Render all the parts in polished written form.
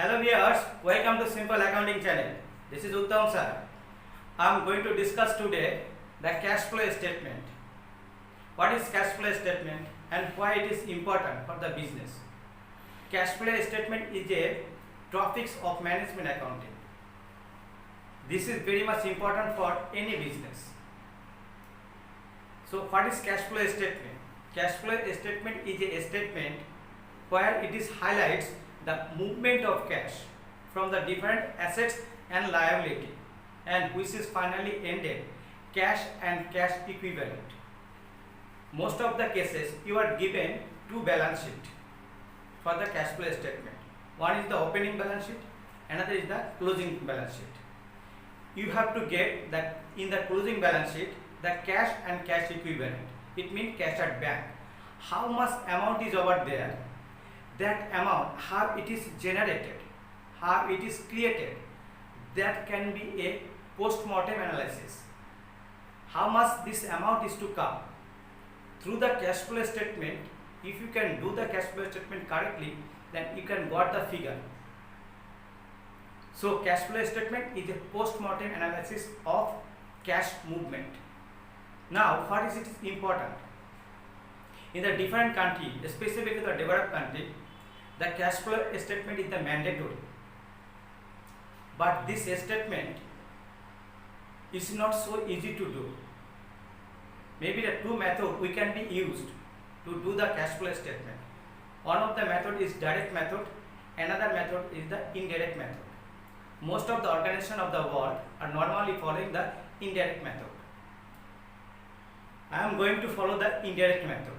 Hello viewers, welcome to Simple Accounting channel. This is Uttam sir. I am going to discuss today the cash flow statement. What is cash flow statement and why it is important for the business? Cash flow statement is a topic of management accounting. This is very much important for any business. So what is cash flow statement? Cash flow statement is a statement where it is highlights the movement of cash from the different assets and liability, and which is finally ended cash and cash equivalent. Most of the cases you are given two balance sheet for the cash flow statement. One is the opening balance sheet, another is the closing balance sheet. You have to get that in the closing balance sheet the cash and cash equivalent. It means cash at bank. How much amount is over there? That amount, how it is generated, how it is created, that can be a post-mortem analysis. How much this amount is to come through the cash flow statement. If you can do the cash flow statement correctly, then you can got the figure. So cash flow statement is a post-mortem analysis of cash movement. Now what is it important? In the different country, specifically the developed country, the cash flow statement is the mandatory. But this statement is not so easy to do. Maybe the two methods we can be used to do the cash flow statement. One of the method is direct method, another method is the indirect method. Most of the organizations of the world are normally following the indirect method. I am going to follow the indirect method.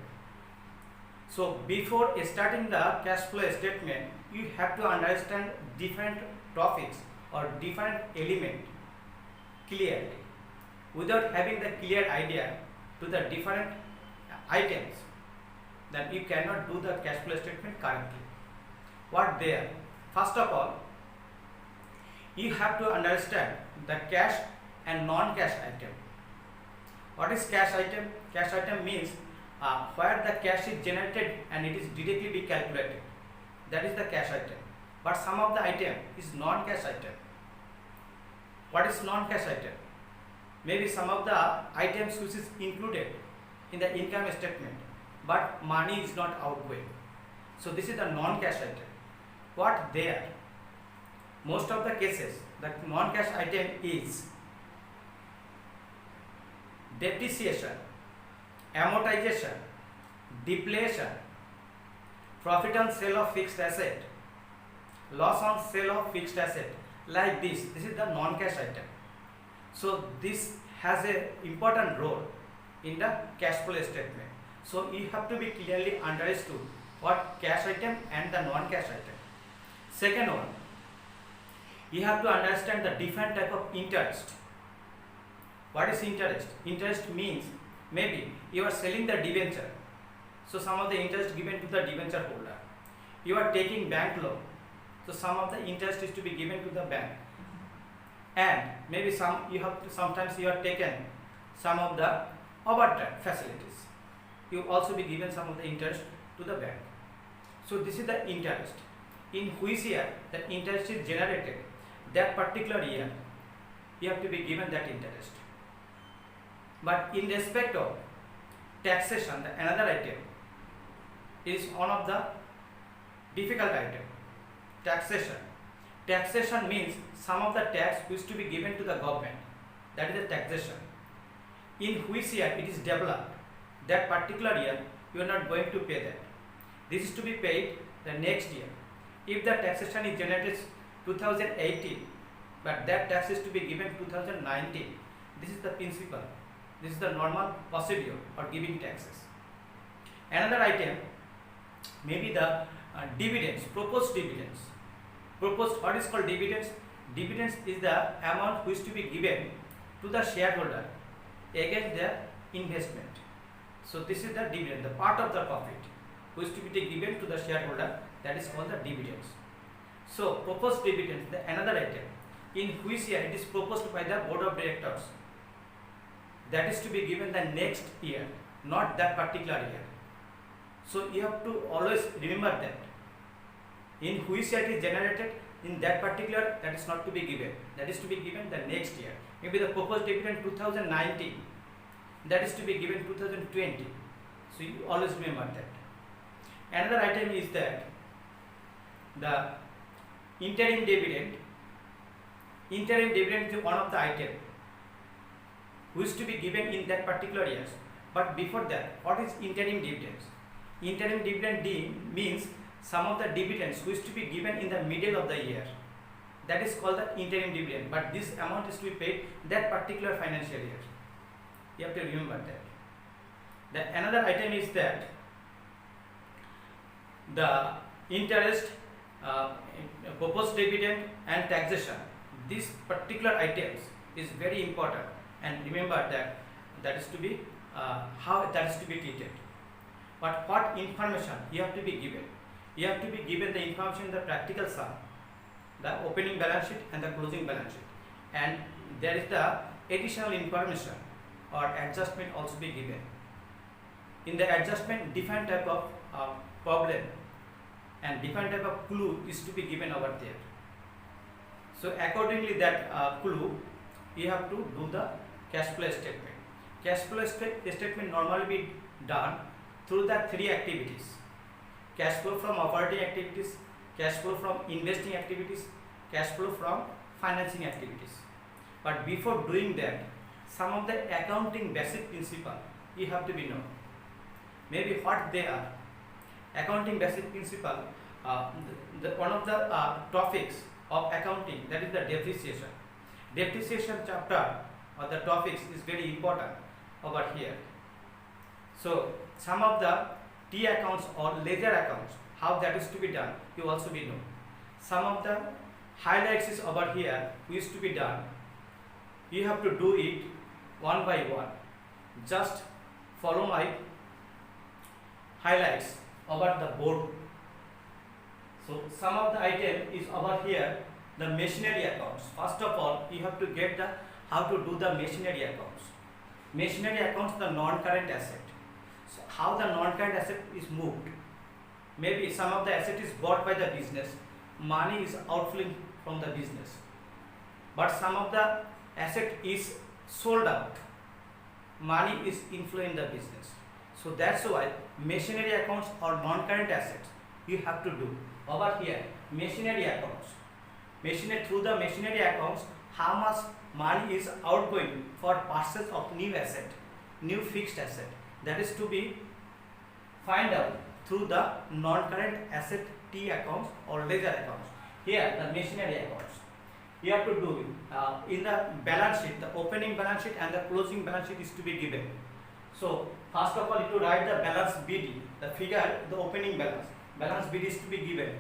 So before starting the cash flow statement, you have to understand different topics or different elements clearly. Without having the clear idea to the different items, then you cannot do the cash flow statement correctly. What there? First of all, you have to understand the cash and non-cash item. What is cash item? Cash item means where the cash is generated and it is directly be calculated. That is the cash item. But some of the item is non-cash item. What is non-cash item? Maybe some of the items which is included in the income statement, but money is not outgoing. So this is the non-cash item. What there? Most of the cases, the non-cash item is depreciation, amortization, depletion, profit on sale of fixed asset, loss on sale of fixed asset, like this. This is the non-cash item. So this has an important role in the cash flow statement. So you have to be clearly understood what cash item and the non-cash item. Second one, you have to understand the different type of interest. What is interest? Interest means maybe you are selling the debenture. So some of the interest given to the debenture holder. You are taking bank loan. So some of the interest is to be given to the bank. And maybe sometimes you have taken some of the overdraft facilities. You also be given some of the interest to the bank. So this is the interest. In which year the interest is generated, that particular year you have to be given that interest. But in respect of taxation, the another item is one of the difficult item. Taxation. Taxation means some of the tax which to be given to the government. That is the taxation. In which year it is developed, that particular year you are not going to pay that. This is to be paid the next year. If the taxation is generated 2018, but that tax is to be given 2019, this is the principle. This is the normal procedure for giving taxes. Another item may be the dividends, proposed dividends. Proposed, what is called dividends? Dividends is the amount which to be given to the shareholder against their investment. So this is the dividend, the part of the profit which to be given to the shareholder, that is called the dividends. So proposed dividends, the another item in which year it is proposed by the board of directors. That is to be given the next year, not that particular year. So you have to always remember that in which year it is generated, in that particular, that is not to be given. That is to be given the next year. Maybe the proposed dividend 2019, that is to be given 2020. So you always remember that. Another item is that the interim dividend. Interim dividend is one of the item which is to be given in that particular years. But before that, what is interim dividends? Interim dividend means some of the dividends which is to be given in the middle of the year. That is called the interim dividend. But this amount is to be paid that particular financial year. You have to remember that. Another item is that the interest, proposed dividend and taxation. These particular items is very important, and remember that that is to be how that is to be treated. But what information you have to be given? You have to be given the information in the practical sum, the opening balance sheet and the closing balance sheet, and there is the additional information or adjustment also be given. In the adjustment, different type of problem and different type of clue is to be given over there. So accordingly that clue, you have to do the cash flow statement. Cash flow statement normally be done through the three activities: cash flow from operating activities, cash flow from investing activities, cash flow from financing activities. But before doing that, some of the accounting basic principle you have to be known. Maybe what they are. Accounting basic principle, one of the topics of accounting, that is the depreciation. Depreciation chapter or the topics is very important over here. So some of the T accounts or ledger accounts, how that is to be done, you also be know. Some of the highlights is over here which is to be done. You have to do it one by one. Just follow my highlights over the board. So some of the item is over here, the machinery accounts. First of all, you have to get the how to do the machinery accounts. Machinery accounts, the non-current asset. So how the non-current asset is moved. Maybe some of the asset is bought by the business, money is outflowing from the business. But some of the asset is sold out, money is inflowing the business. So that's why machinery accounts or non-current assets you have to do. Over here, machinery accounts. Through the machinery accounts, how much money is outgoing for purchase of new asset, new fixed asset. That is to be find out through the non-current asset T accounts or ledger accounts. Here, the machinery accounts. You have to do in the balance sheet, the opening balance sheet and the closing balance sheet is to be given. So first of all, you have to write the balance BD, the figure, the opening balance. Balance BD is to be given.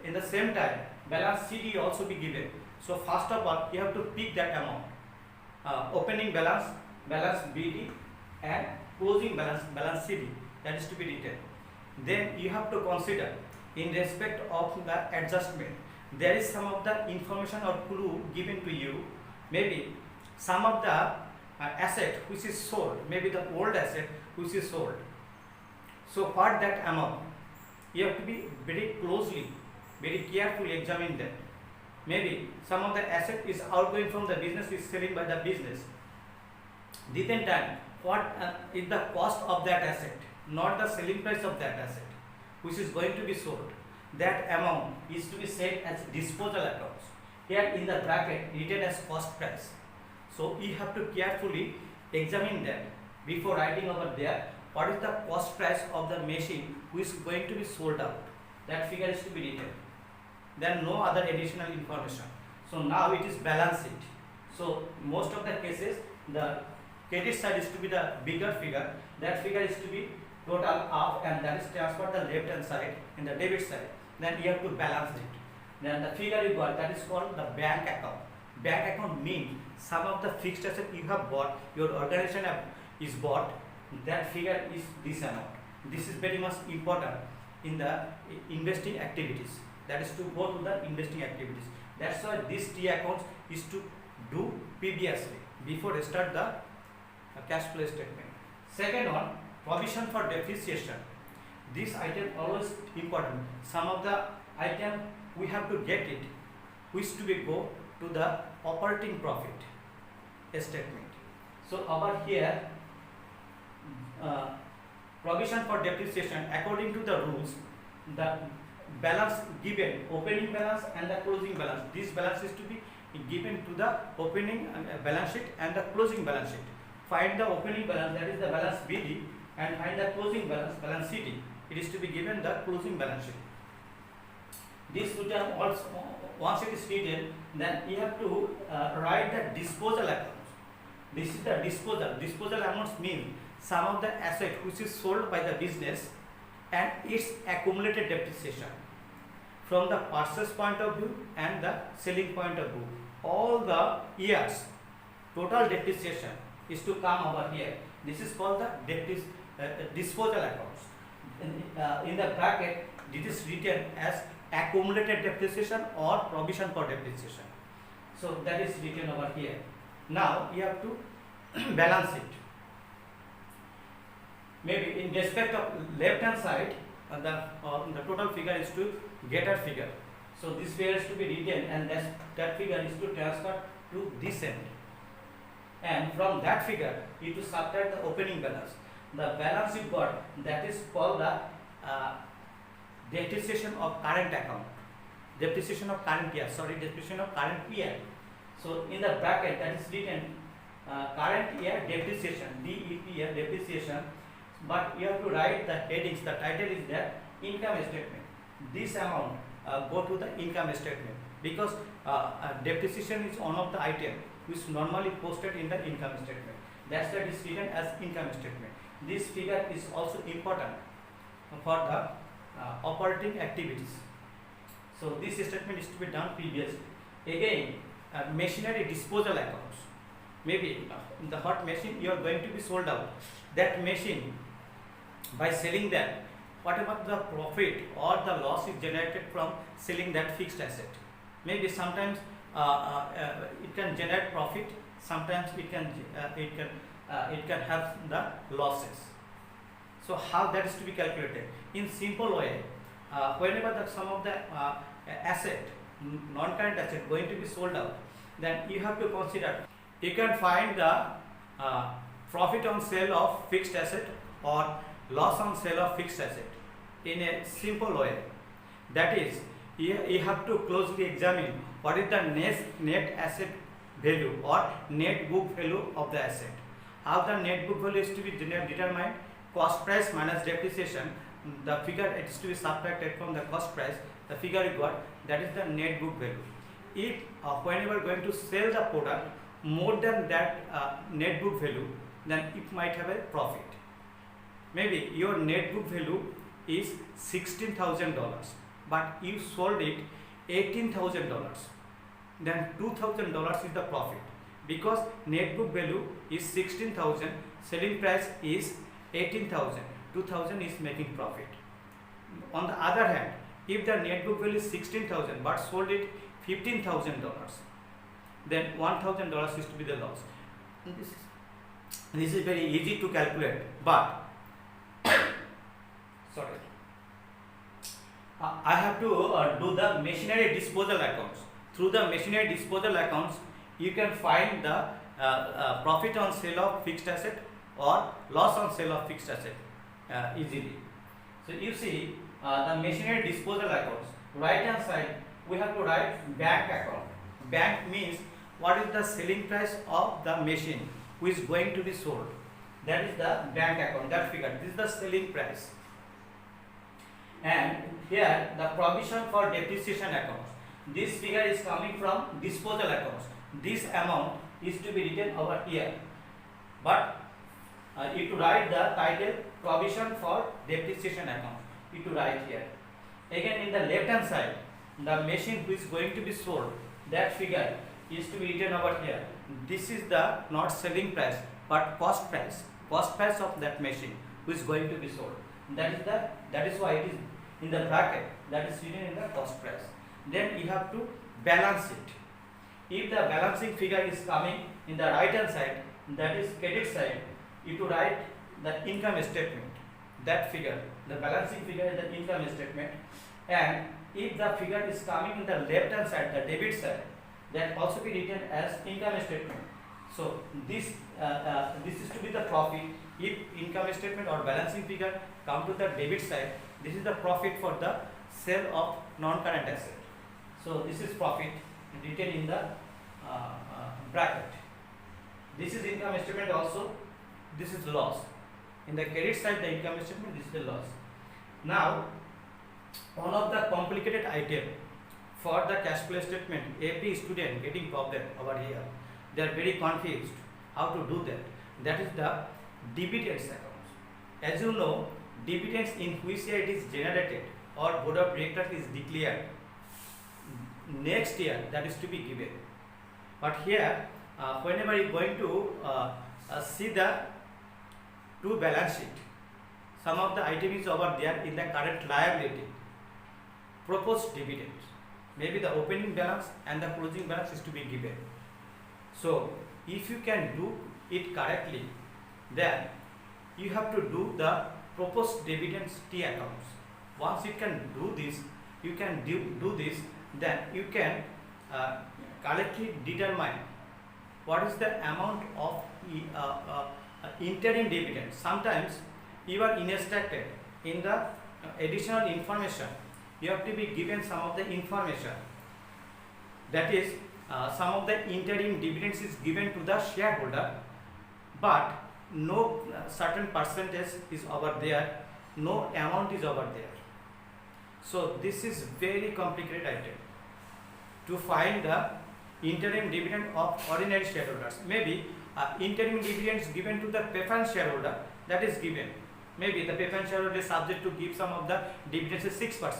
In the same time, balance CD also be given. So first of all, you have to pick that amount. Opening balance, balance BD and closing balance, balance CD. That is to be written. Then you have to consider in respect of the adjustment. There is some of the information or clue given to you. Maybe some of the asset which is sold, maybe the old asset which is sold. So for that amount, you have to be very closely, very carefully examine that. Maybe some of the asset is outgoing from the business, is selling by the business. Then time, what is the cost of that asset, not the selling price of that asset, which is going to be sold. That amount is to be set as disposal accounts. Here in the bracket written as cost price. So you have to carefully examine that before writing over there what is the cost price of the machine which is going to be sold out. That figure is to be written. Then no other additional information. So now it is balance sheet. So most of the cases the credit side is to be the bigger figure. That figure is to be total up and that is transferred the left hand side in the debit side. Then you have to balance it. Then the figure you got, that is called the bank account. Bank account means some of the fixed asset you have bought, your organization is bought, that figure is this amount. This is very much important in the investing activities. That is to go to the investing activities. That's why this T accounts is to do previously before start the cash flow statement. Second one, provision for depreciation. This item always important. Some of the item we have to get it, which to be go to the operating profit statement. So over here, provision for depreciation, according to the rules, the balance given, opening balance and the closing balance, this balance is to be given to the opening balance sheet and the closing balance sheet. Find the opening balance, that is the balance BD, and find the closing balance, balance CD. It is to be given the closing balance sheet. This term also, once it is written, then you have to write the disposal accounts. This is the disposal. Disposal amounts mean some of the asset which is sold by the business and its accumulated depreciation from the purchase point of view and the selling point of view. All the years total depreciation is to come over here. This is called the disposal accounts. In the bracket, it is written as accumulated depreciation or provision for depreciation. So that is written over here. Now you have to balance it. Maybe in respect of left hand side, the total figure is to getter figure. So this figure is to be written, and that figure is to transfer to this end. And from that figure, you to subtract the opening balance. The balance you got, that is called the depreciation of current account. Depreciation of current year. Depreciation of current year. So in the bracket, that is written current year depreciation, DEP depreciation. But you have to write the headings. The title is there, income statement. This amount go to the income statement, because depreciation is one of the item which normally posted in the income statement. That's why it is written as income statement. This figure is also important for the operating activities. So this statement is to be done previously. Again, machinery disposal accounts. Maybe the hot machine you are going to be sold out. That machine, by selling that, whatever the profit or the loss is generated from selling that fixed asset. Maybe sometimes it can generate profit, sometimes it can have the losses. So how that is to be calculated? In simple way, whenever the some of the asset, non-current asset going to be sold out, then you have to consider, you can find the profit on sale of fixed asset or loss on sale of fixed asset in a simple way. That is, you have to closely examine what is the net asset value or net book value of the asset. How the net book value is to be determined? Cost price minus depreciation. The figure it is to be subtracted from the cost price. The figure you got, that is the net book value. If whenever going to sell the product more than that net book value, then it might have a profit. Maybe your net book value is $16,000, but you sold it $18,000. Then $2,000 is the profit, because net book value is 16,000, selling price is 18,000. 2,000 is making profit. On the other hand, if the net book value is 16,000 but sold it $15,000, then $1,000 is to be the loss. And this is very easy to calculate, but sorry, I have to do the machinery disposal accounts. Through the machinery disposal accounts, you can find the profit on sale of fixed asset or loss on sale of fixed asset easily. So you see the machinery disposal accounts. Right hand side, we have to write bank account. Bank means what is the selling price of the machine which is going to be sold. That is the bank account, that figure. This is the selling price. And here the provision for depreciation accounts. This figure is coming from disposal accounts. This amount is to be written over here. But you to write the title provision for depreciation account. You to write here. Again in the left hand side, the machine which is going to be sold, that figure is to be written over here. This is the not selling price but cost price of that machine which is going to be sold. That is why it is in the bracket, that is written in the cost price. Then you have to balance it. If the balancing figure is coming in the right hand side, that is credit side, you to write the income statement. That figure, the balancing figure is the income statement, and if the figure is coming in the left hand side, the debit side, that also be written as income statement. So this is to be the profit. If income statement or balancing figure come to the debit side, this is the profit for the sale of non-current asset. So this is profit written in the bracket. This is income statement also. This is loss. In the credit side, the income statement, this is the loss. Now, one of the complicated item for the cash flow statement, every student getting problem over here. They are very confused how to do that. That is the dividends accounts. As you know, dividends in which year it is generated or board of directors is declared next year, that is to be given. But here, whenever you are going to see the two balance sheet, some of the item is over there in the current liability, proposed dividends. Maybe the opening balance and the closing balance is to be given. So if you can do it correctly, then you have to do the proposed dividends T accounts. Once you can do this, then you can correctly determine what is the amount of interim dividend. Sometimes you are instructed in the additional information, you have to be given some of the information, that is some of the interim dividends is given to the shareholder, but no certain percentage is over there, no amount is over there. So this is very complicated item to find the interim dividend of ordinary shareholders. Maybe interim dividends given to the preference shareholder, that is given. Maybe the preference shareholder is subject to give some of the dividends is 6%.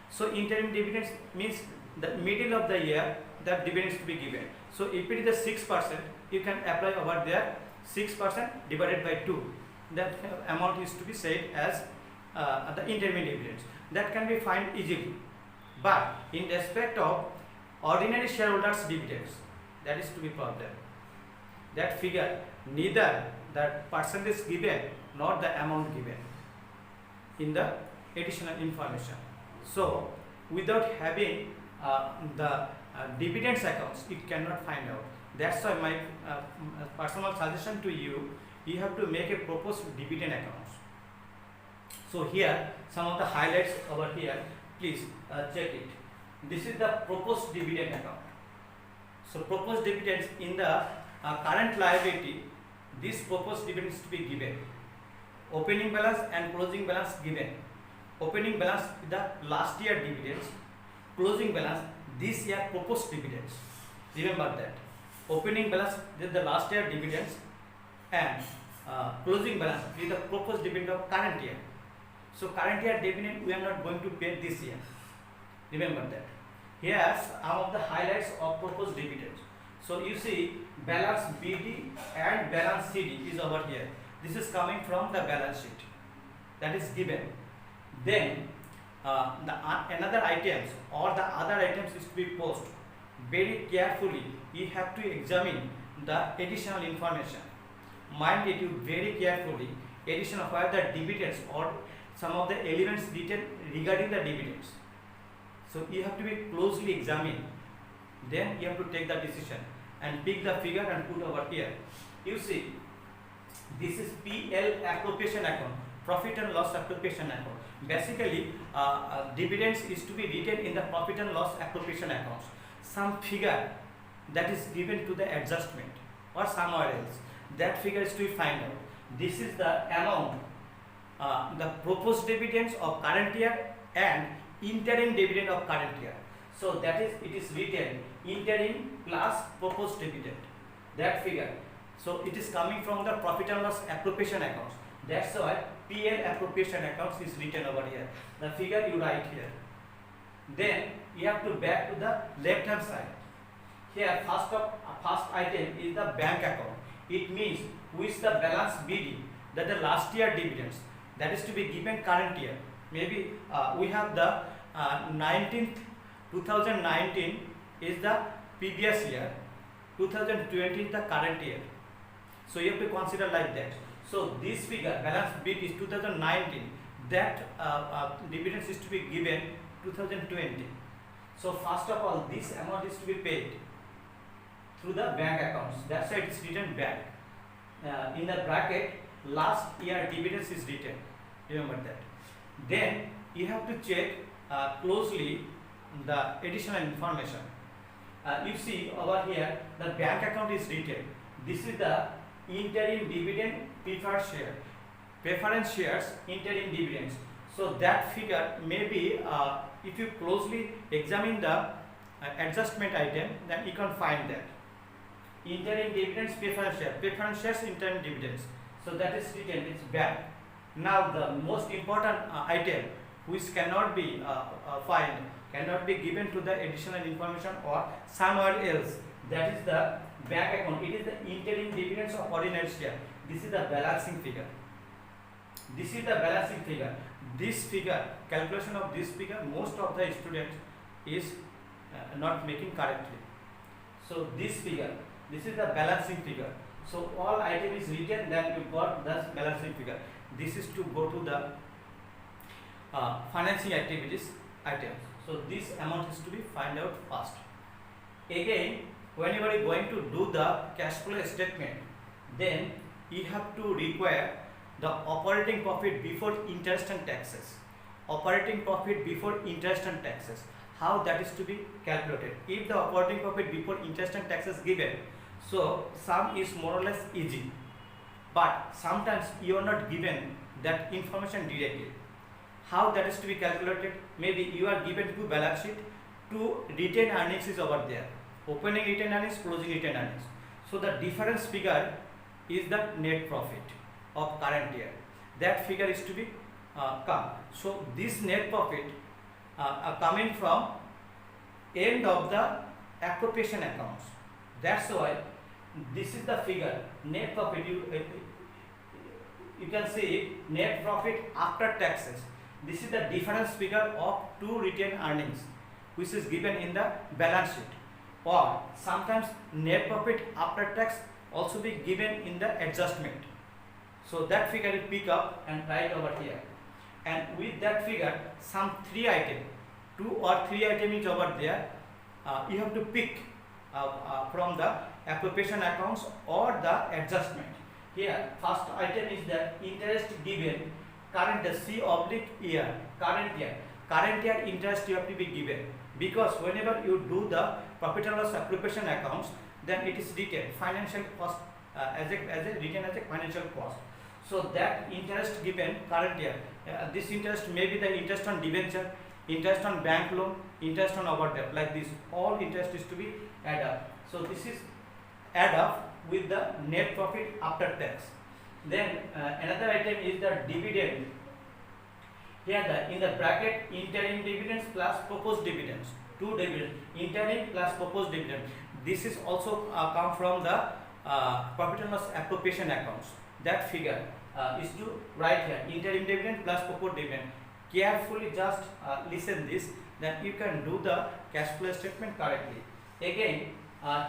So interim dividends means the middle of the year that dividends to be given. So if it is a 6%, you can apply over there 6% divided by 2. That amount is to be said as the interim dividends. That can be found easily. But in respect of ordinary shareholders dividends, that is to be problem. That figure, neither that percentage given nor the amount given in the additional information. So without having the dividends accounts, it cannot find out. That's why my personal suggestion to you, you have to make a proposed dividend accounts. So here some of the highlights over here, please check it. This is the proposed dividend account. So proposed dividends in the current liability, this proposed dividend is to be given. Opening balance and closing balance given. Opening balance the last year dividends, closing balance this year proposed dividends. Remember that. Opening balance is the last year dividends and closing balance is the proposed dividend of current year. So current year dividend we are not going to pay this year. Remember that. Here some of the highlights of proposed dividends. So you see balance BD and balance CD is over here. This is coming from the balance sheet that is given. Then another items or the other items is to be posted. Very carefully you have to examine the additional information. Mind it, you very carefully addition of the dividends or some of the elements written regarding the dividends. So you have to be closely examined. Then you have to take the decision and pick the figure and put over here. You see, this is PL appropriation account, profit and loss appropriation account. Basically, dividends is to be written in the profit and loss appropriation accounts. Some figure that is given to the adjustment or somewhere else, that figure is to be find out. This is the amount, the proposed dividends of current year and interim dividend of current year. So that is, it is written interim plus proposed dividend, that figure. So it is coming from the profit and loss appropriation accounts. That's why PL appropriation accounts is written over here. The figure you write here. Then you have to back to the left hand side. Here first item is the bank account. It means which the balance BD, that the last year dividends, that is to be given current year. Maybe we have the 2019 is the previous year, 2020 is the current year. So you have to consider like that. So this figure balance BD is 2019, that dividends is to be given 2020. So first of all, this amount is to be paid through the bank accounts. That's why it is written bank. In the bracket, last year dividends is written. Remember that. Then you have to check closely the additional information. You see over here the bank account is written. This is the interim dividend preference shares interim dividends. So that figure may be, if you closely examine the adjustment item, then you can find that interim dividends preference shares interim dividends. So that is written, it's bank. Now the most important item which cannot be cannot be given to the additional information or somewhere else, that is the bank account. It is the interim dividends of ordinary share. This is the balancing figure. This is the balancing figure. This figure, calculation of this figure, most of the students is not making correctly. So this figure, this is the balancing figure. So all item is written, then you got this balancing figure. This is to go to the financing activities items. So this amount is to be find out first. Again, whenever you are going to do the cash flow statement, then you have to require the operating profit before interest and taxes. Operating profit before interest and taxes. How that is to be calculated? If the operating profit before interest and taxes given, so sum is more or less easy. But sometimes you are not given that information directly. How that is to be calculated? Maybe you are given two balance sheet, two retained earnings is over there. Opening retained earnings, closing retained earnings. So the difference figure is the net profit of current year. That figure is to be come. So this net profit coming from end of the appropriation accounts. That's why this is the figure net profit. You can see net profit after taxes. This is the difference figure of two retained earnings, which is given in the balance sheet. Or sometimes net profit after tax also be given in the adjustment. So that figure you pick up and write over here. And with that figure, some two or three item is over there. You have to pick from the appropriation accounts or the adjustment. Here, first item is the interest given current C/year, current year. Current year interest you have to be given, because whenever you do the profit and loss appropriation accounts, then it is written financial cost as a written as a financial cost. So that interest given current year, this interest may be the interest on debenture, interest on bank loan, interest on overdraft, like this. All interest is to be add up. So this is add up with the net profit after tax. Then another item is the dividend. Here in the bracket, interim dividends plus proposed dividends. Two dividends, interim plus proposed dividend. This is also come from the profit and loss appropriation accounts. That figure is to write here, interim dividend plus proposed dividend. Carefully just listen this, then you can do the cash flow statement correctly. Again,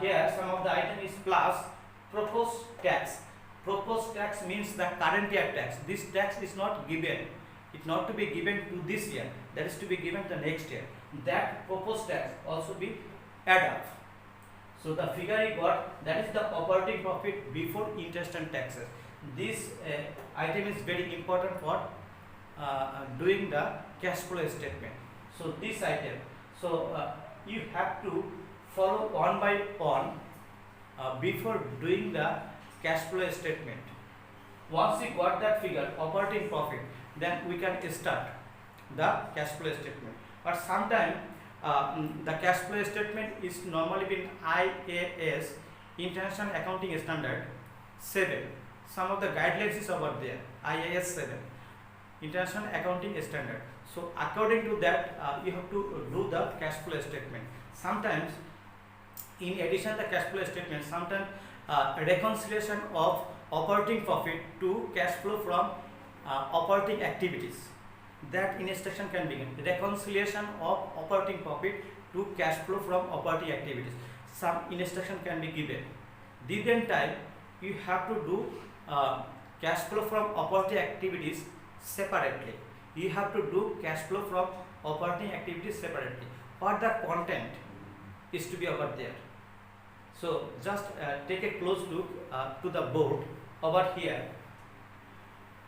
here some of the item is plus proposed tax. Proposed tax means the current year tax. This tax is not given. It's not to be given to this year. That is to be given the next year. That proposed tax also be add up. So the figure you got, that is the operating profit before interest and taxes. This item is very important for doing the cash flow statement. So this item, so you have to follow one by one before doing the cash flow statement. Once you got that figure, operating profit, then we can start the cash flow statement. But sometimes the cash flow statement is normally been IAS, International Accounting Standard 7. Some of the guidelines is over there, IAS 7, International Accounting Standard. So according to that, you have to do the cash flow statement. Sometimes, in addition to the cash flow statement, sometimes reconciliation of operating profit to cash flow from operating activities. That instruction can begin. Reconciliation of operating profit to cash flow from operating activities. Some instruction can be given. Dividend type, you have to do cash flow from operating activities separately. you have to do cash flow from operating activities separately. What the content is to be over there. So just take a close look to the board over here.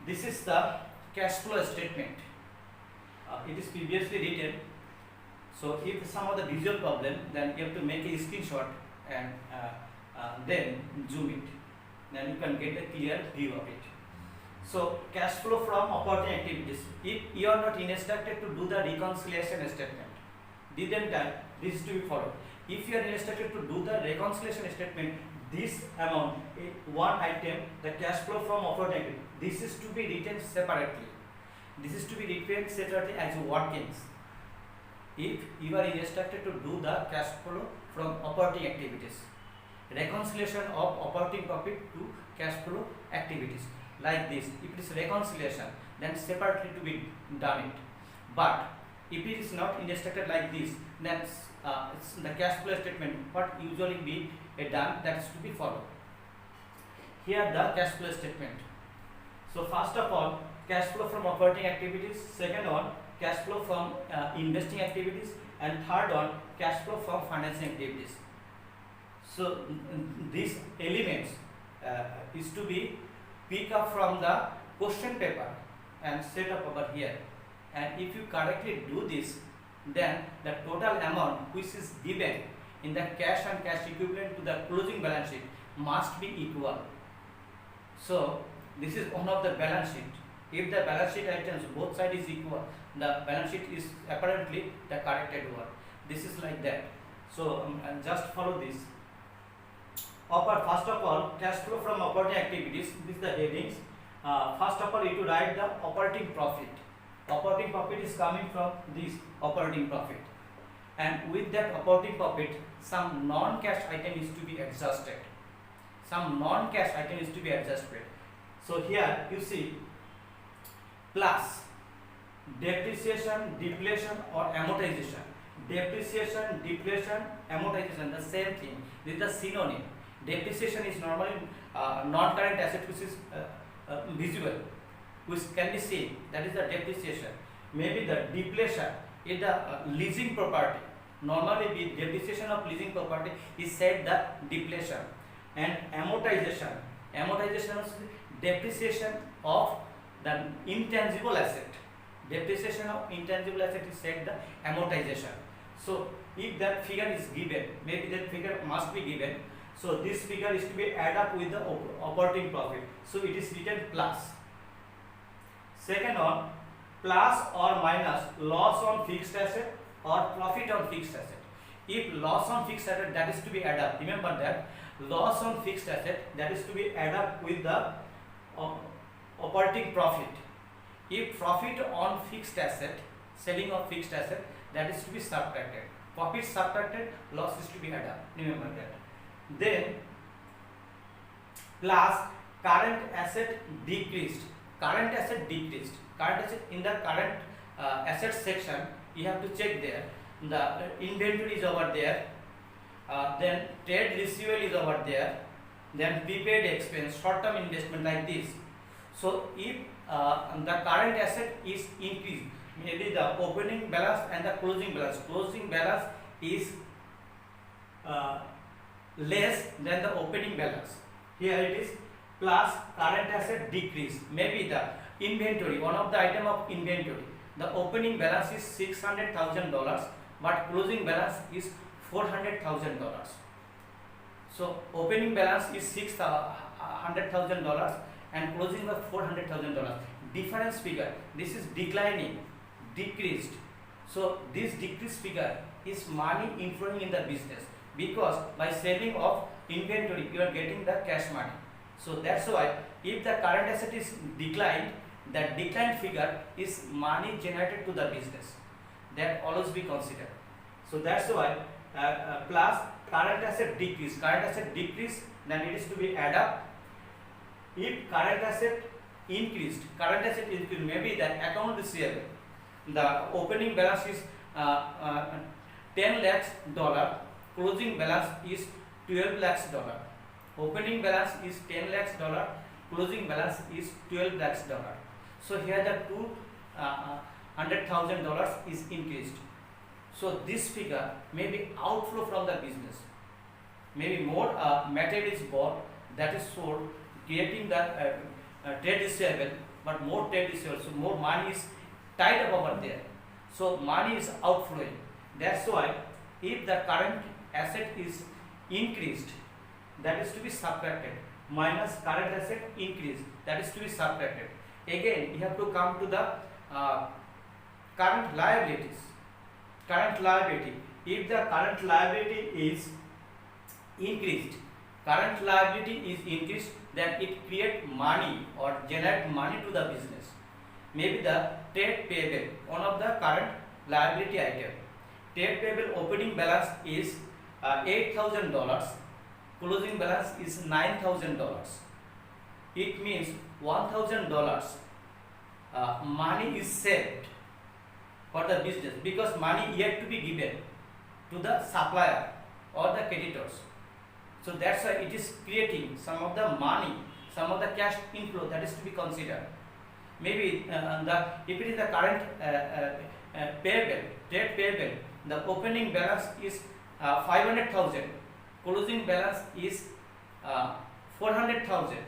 This is the cash flow statement. It is previously written. So if some of the visual problem, then you have to make a screenshot and then zoom it. Then you can get a clear view of it. So cash flow from operating activities. If you are not instructed to do the reconciliation statement, this is to be followed. If you are instructed to do the reconciliation statement, this amount, one item, the cash flow from operating activities, this is to be written separately. This is to be written separately as workings. If you are instructed to do the cash flow from operating activities, reconciliation of operating profit to cash flow activities, like this. If it is reconciliation, then separately to be done it. But if it is not instructed like this, then it's the cash flow statement what usually be done, that is to be followed. Here the cash flow statement. So first of all, cash flow from operating activities. Second one, cash flow from investing activities, and third one, cash flow from financing activities. So these elements is to be pick up from the question paper and set up over here. And if you correctly do this, then the total amount which is given in the cash and cash equivalent to the closing balance sheet must be equal. So this is one of the balance sheet. If the balance sheet items both sides is equal, the balance sheet is apparently the corrected one. This is like that. So just follow this. First of all, cash flow from operating activities. This is the headings. First of all, you to write the operating profit. Operating profit is coming from this operating profit, and with that operating profit, some non-cash item is to be adjusted. Some non-cash item is to be adjusted. So here you see plus depreciation, depletion, or amortization. Depreciation, depletion, amortization, the same thing. This is the synonym. Depreciation is normally non-current asset which is visible, which can be seen. That is the depreciation. Maybe the depletion is the leasing property. Normally, the depreciation of leasing property is said the depletion. And amortization. Amortization is depreciation of the intangible asset. Depreciation of intangible asset is said the amortization. So if that figure is given, maybe that figure must be given. So this figure is to be add up with the operating profit. So it is written plus. Second one, plus or minus loss on fixed asset or profit on fixed asset. If loss on fixed asset, that is to be add up. Remember that loss on fixed asset, that is to be add up with the operating profit. If profit on fixed asset, selling of fixed asset, that is to be subtracted. Profit subtracted, loss is to be add up. Remember that. Then plus current asset decreased. Current asset decreased. Current asset, in the current asset section, you have to check there. The inventory is over there. Then trade receivable is over there. Then prepaid expense, short-term investment, like this. So if the current asset is increased, maybe the opening balance and the closing balance. Closing balance is less than the opening balance. Here it is plus current asset decrease. Maybe the inventory, one of the item of inventory, the opening balance is $600,000, but closing balance is $400,000. So opening balance is $600,000 and closing was $400,000. Difference figure. This is declining, decreased. So this decreased figure is money inflowing in the business, because by selling of inventory you are getting the cash money. So that's why if the current asset is declined, that declined figure is money generated to the business. That always be considered. So that's why plus current asset decrease. Current asset decrease, then it is to be add up. If current asset increased, maybe the account receivable, the opening balance is $10 lakhs, closing balance is $12 lakhs. Opening balance is $10 lakhs, closing balance is $12 lakhs. So here the two $100,000 is increased. So this figure may be outflow from the business. Maybe more material is bought, that is sold, creating the trade receivable, but more trade receivable, so more money is tied up over there. So money is outflowing. That's why if the current asset is increased, that is to be subtracted, minus current asset increased, that is to be subtracted. Again, you have to come to the current liabilities. Current liability. If the current liability is increased, then it create money or generate money to the business. Maybe the trade payable, one of the current liability item. Trade payable opening balance is $8,000, closing balance is $9,000. It means $1,000 money is saved for the business, because money yet to be given to the supplier or the creditors. So that's why it is creating some of the money, some of the cash inflow that is to be considered. Maybe if it is the current payable, trade payable, the opening balance is 500,000, closing balance is 400,000.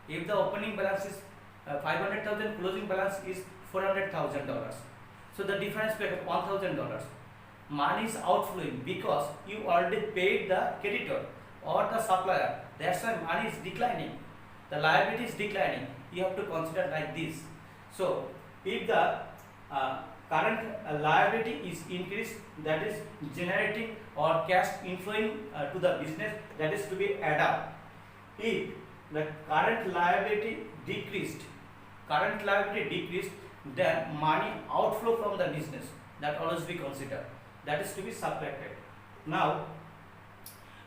If the opening balance is 500,000, closing balance is $400,000. So the difference paid of $1,000. Money is outflowing because you already paid the creditor or the supplier. That's why money is declining. The liability is declining. You have to consider like this. So if the current liability is increased, that is generating or cash inflowing to the business, that is to be add up. If the current liability decreased, then money outflow from the business, that always be considered, that is to be subtracted. Now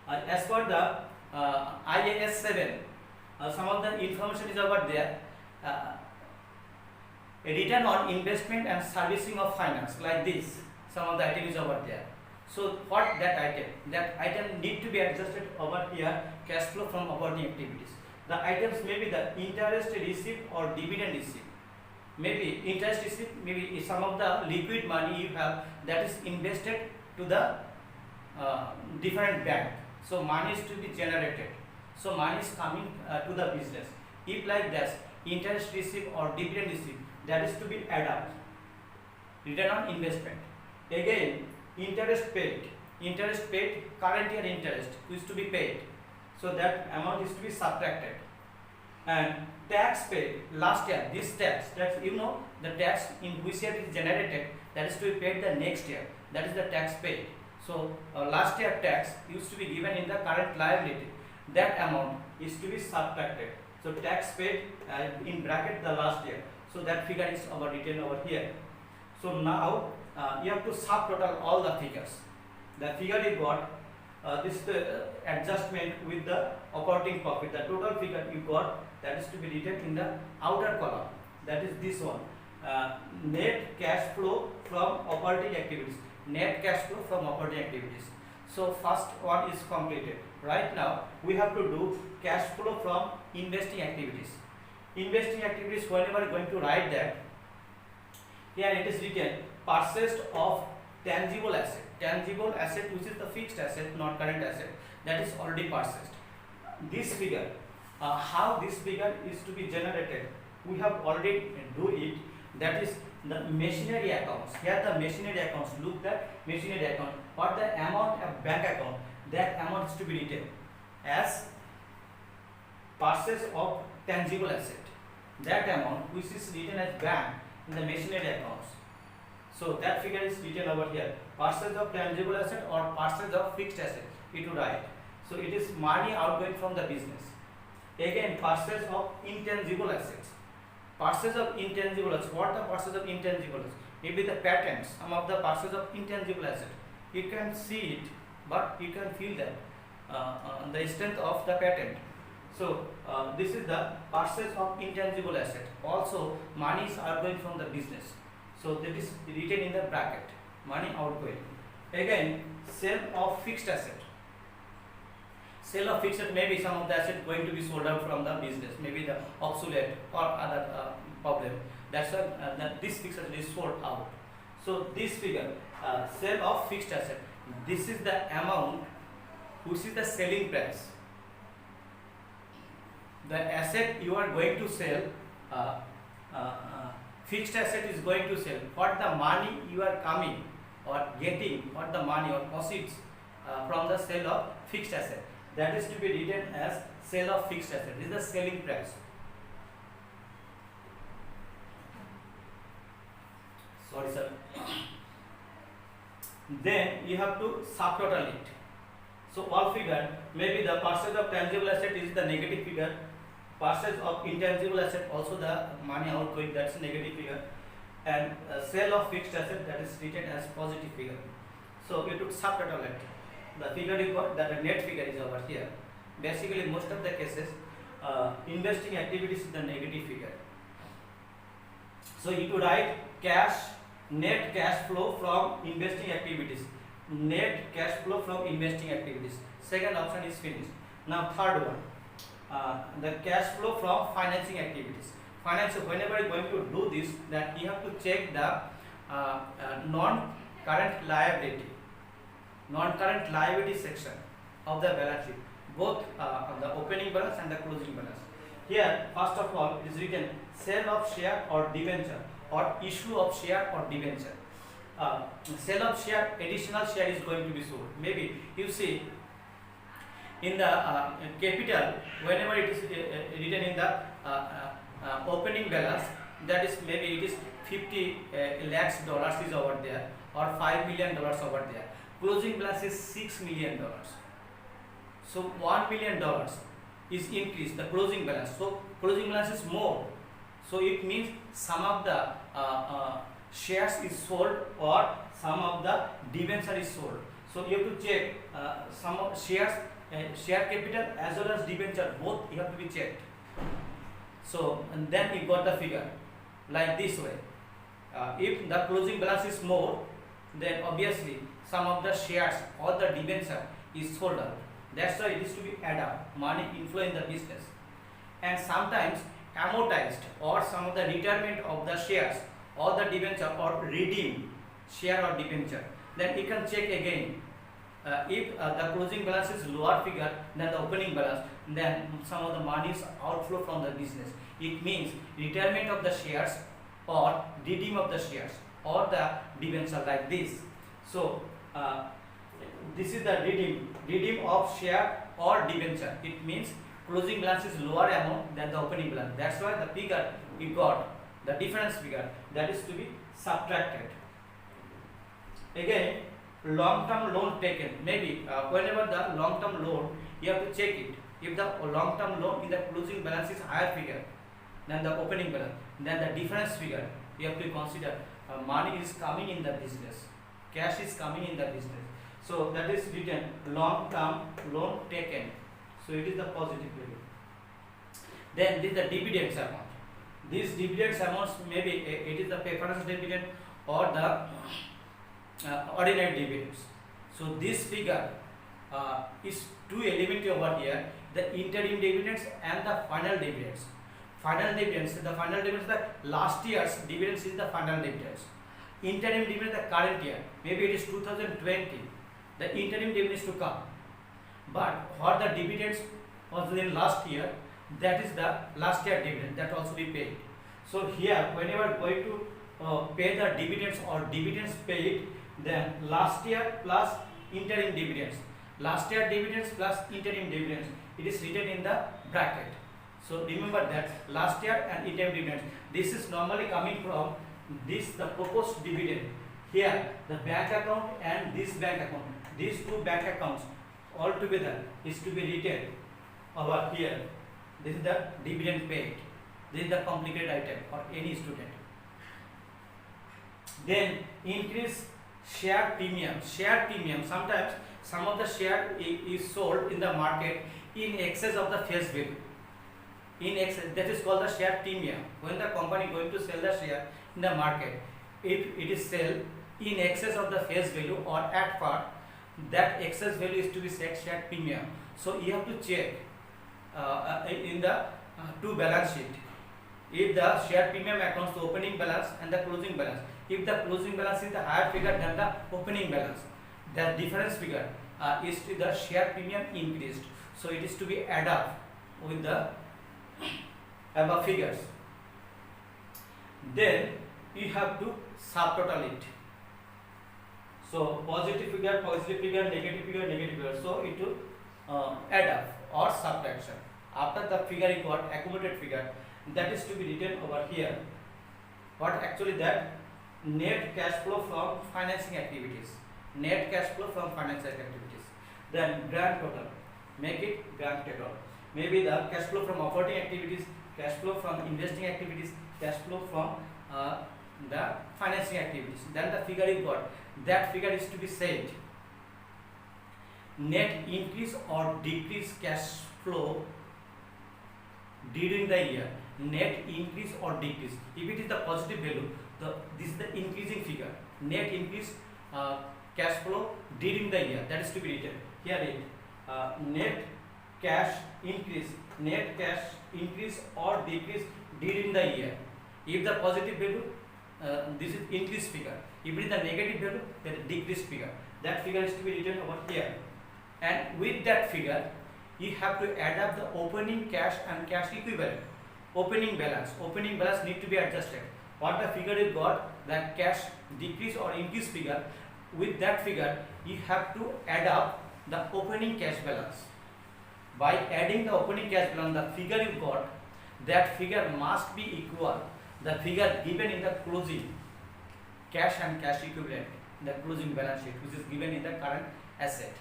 as per the IAS 7, some of the information is over there. A return on investment and servicing of finance, like this, some of the item is over there. So what that item need to be adjusted over here, cash flow from operating activities. The items may be the interest received or dividend received. Maybe interest received, maybe some of the liquid money you have that is invested to the different bank. So money is to be generated. So money is coming to the business. If like this, interest received or dividend received, that is to be add up. Return on investment. Again, interest paid, current year interest is to be paid. So that amount is to be subtracted. And tax paid last year, this tax, you know, the tax in which year it is generated, that is to be paid the next year, that is the tax paid. So last year tax used to be given in the current liability, that amount is to be subtracted. So tax paid in bracket the last year, so that figure is written over here. So now you have to subtotal all the figures. The figure you got, this is the adjustment with the operating profit. The total figure you got, that is to be written in the outer column. That is this one. Net cash flow from operating activities. Net cash flow from operating activities. So first one is completed. Right now we have to do cash flow from investing activities. Investing activities, whenever you are going to write that, here it is written purchase of tangible asset. Tangible asset, which is the fixed asset, not current asset, that is already purchased. This figure, how this figure is to be generated, we have already do it. That is the machinery accounts. Here the machinery accounts. Look at machinery account. What the amount of bank account, that amount is to be written as purchase of tangible asset. That amount which is written as bank in the machinery accounts. So that figure is written over here. Purchase of tangible asset or purchase of fixed asset, it would write. So it is money outgoing from the business. Again, purchase of intangible assets. Purchase of intangible assets. What the purchase of intangible assets? Maybe the patents, some of the purchase of intangible assets. You can see it, but you can feel that the strength of the patent. So this is the purchase of intangible asset. Also, money is outgoing from the business. So that is written in the bracket. Money outgoing. Again, sale of fixed asset. Sale of fixed asset, maybe some of the asset going to be sold out from the business. Maybe the obsolete or other problem. That's why that this fixed asset is sold out. So this figure, sale of fixed asset, this is the amount which is the selling price. The asset you are going to sell, fixed asset is going to sell. What the money you are coming or getting, what the money or proceeds from the sale of fixed asset, that is to be written as sale of fixed asset. This is the selling price. Sorry, sir. Then you have to subtotal it. So all figure, maybe the percentage of tangible asset is the negative figure, percentage of intangible asset also the money outgoing, that's a negative figure, and sale of fixed asset, that is written as positive figure. So you took subtotal it. The figure you got, that the net figure is over here. Basically most of the cases investing activities is the negative figure. So you to write cash, net cash flow from investing activities, net cash flow from investing activities. Second option is finished. Now third one, the cash flow from financing activities. Finance, whenever you are going to do this, that you have to check the non-current liability section of the balance sheet, both on the opening balance and the closing balance. Here first of all it is written sale of share or debenture, or issue of share or debenture. Sale of share, additional share is going to be sold. Maybe you see in the capital, whenever it is written in the opening balance, that is maybe it is 50 lakhs dollars is over there, or $5 million over there. Closing balance is $6 million. So $1 million is increased the closing balance. So closing balance is more. So it means some of the shares is sold or some of the debenture is sold. So you have to check some of shares, share capital as well as debenture, both you have to be checked. So and then you got the figure like this way. If the closing balance is more, then obviously some of the shares or the debenture is sold out. That's why it is to be add up, money inflow in the business. And sometimes amortized or some of the retirement of the shares or the debenture or redeem share or debenture. Then you can check again. If the closing balance is lower figure than the opening balance, then some of the money is outflow from the business. It means retirement of the shares or redeem of the shares or the debenture like this. So this is the redeem of share or debenture. It means closing balance is lower amount than the opening balance. That's why the figure we got, the difference figure, that is to be subtracted. Again, long-term loan taken. Maybe whenever the long-term loan, you have to check it. If the long-term loan in the closing balance is higher figure than the opening balance, then the difference figure you have to consider. Money is coming in the business, cash is coming in the business. So that is written long-term loan taken. So it is the positive value. Then this is the dividends amount. These dividends amounts, maybe it is the preference dividend or the ordinary dividends. So this figure is two elements over here: the interim dividends and the final dividends. Final dividends, the final dividends, the last year's dividends is the final dividends. Interim dividend the current year, maybe it is 2020. The interim dividends to come. But what the dividends was in last year, that is the last year dividend that also be paid. So here, whenever going to pay the dividends or dividends paid, then last year plus interim dividends, last year dividends plus interim dividends, it is written in the bracket. So remember that last year and interim dividends, this is normally coming from this, the proposed dividend. Here the bank account and this bank account, these two bank accounts all together is to be written over here. This is the dividend paid. This is the complicated item for any student. Then increase share premium. Share premium, sometimes some of the share is sold in the market in excess of the face value. In excess, that is called the share premium. When the company going to sell the share in the market, if it is sell in excess of the face value or at par, that excess value is to be set share premium. So you have to check in the two balance sheet. if the share premium accounts the opening balance and the closing balance. If the closing balance is the higher figure than the opening balance, the difference figure is to the share premium increased. So it is to be add up with the above figures. Then you have to subtotal it. So positive figure, negative figure, negative figure. So it will add up or subtraction. After the figure you got accumulated figure, that is to be written over here. What actually that? Net cash flow from financing activities. Net cash flow from financial activities. Then grand total. Make it grand total. Maybe the cash flow from operating activities, cash flow from investing activities, cash flow from the financing activities. Then the figure you got. That figure is to be said. Net increase or decrease cash flow during the year. Net increase or decrease. If it is the positive value, this is the increasing figure. Net increase cash flow during the year. That is to be written. Here it net cash increase or decrease during the year. If the positive value, this is increase figure. If it is the negative value, then decrease figure. That figure is to be written over here. And with that figure, you have to add up the opening cash and cash equivalent. Opening balance need to be adjusted. What the figure you got, that cash decrease or increase figure, with that figure you have to add up the opening cash balance. By adding the opening cash balance, the figure you got, that figure must be equal the figure given in the closing cash and cash equivalent, the closing balance sheet, which is given in the current asset.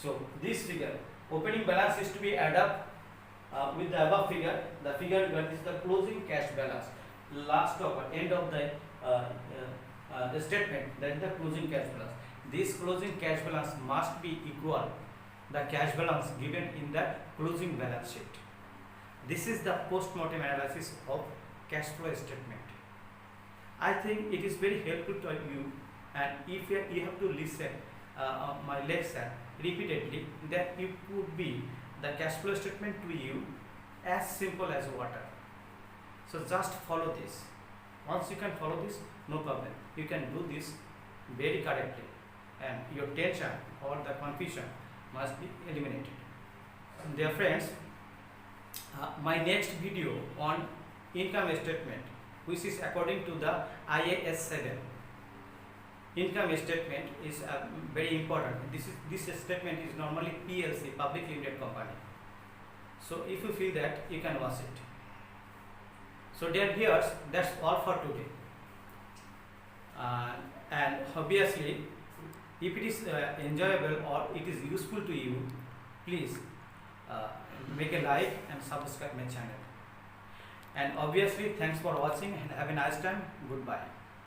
So this figure, opening balance is to be add up with the above figure. The figure that is the closing cash balance. Last of end of the statement, that is the closing cash balance. This closing cash balance must be equal the cash balance given in the closing balance sheet. This is the post-mortem analysis of cash flow statement. I think it is very helpful to you, and if you have to listen my lecture repeatedly, then it would be the cash flow statement to you as simple as water. So just follow this. Once you can follow this, no problem. You can do this very correctly, and your tension or the confusion must be eliminated. Dear friends, my next video on income statement, which is according to the IAS 7. Income statement is very important. This statement is normally PLC, public limited company. So if you feel that, you can watch it. So dear viewers, that's all for today. And obviously, if it is enjoyable or it is useful to you, please make a like and subscribe my channel. And obviously, thanks for watching and have a nice time. Goodbye.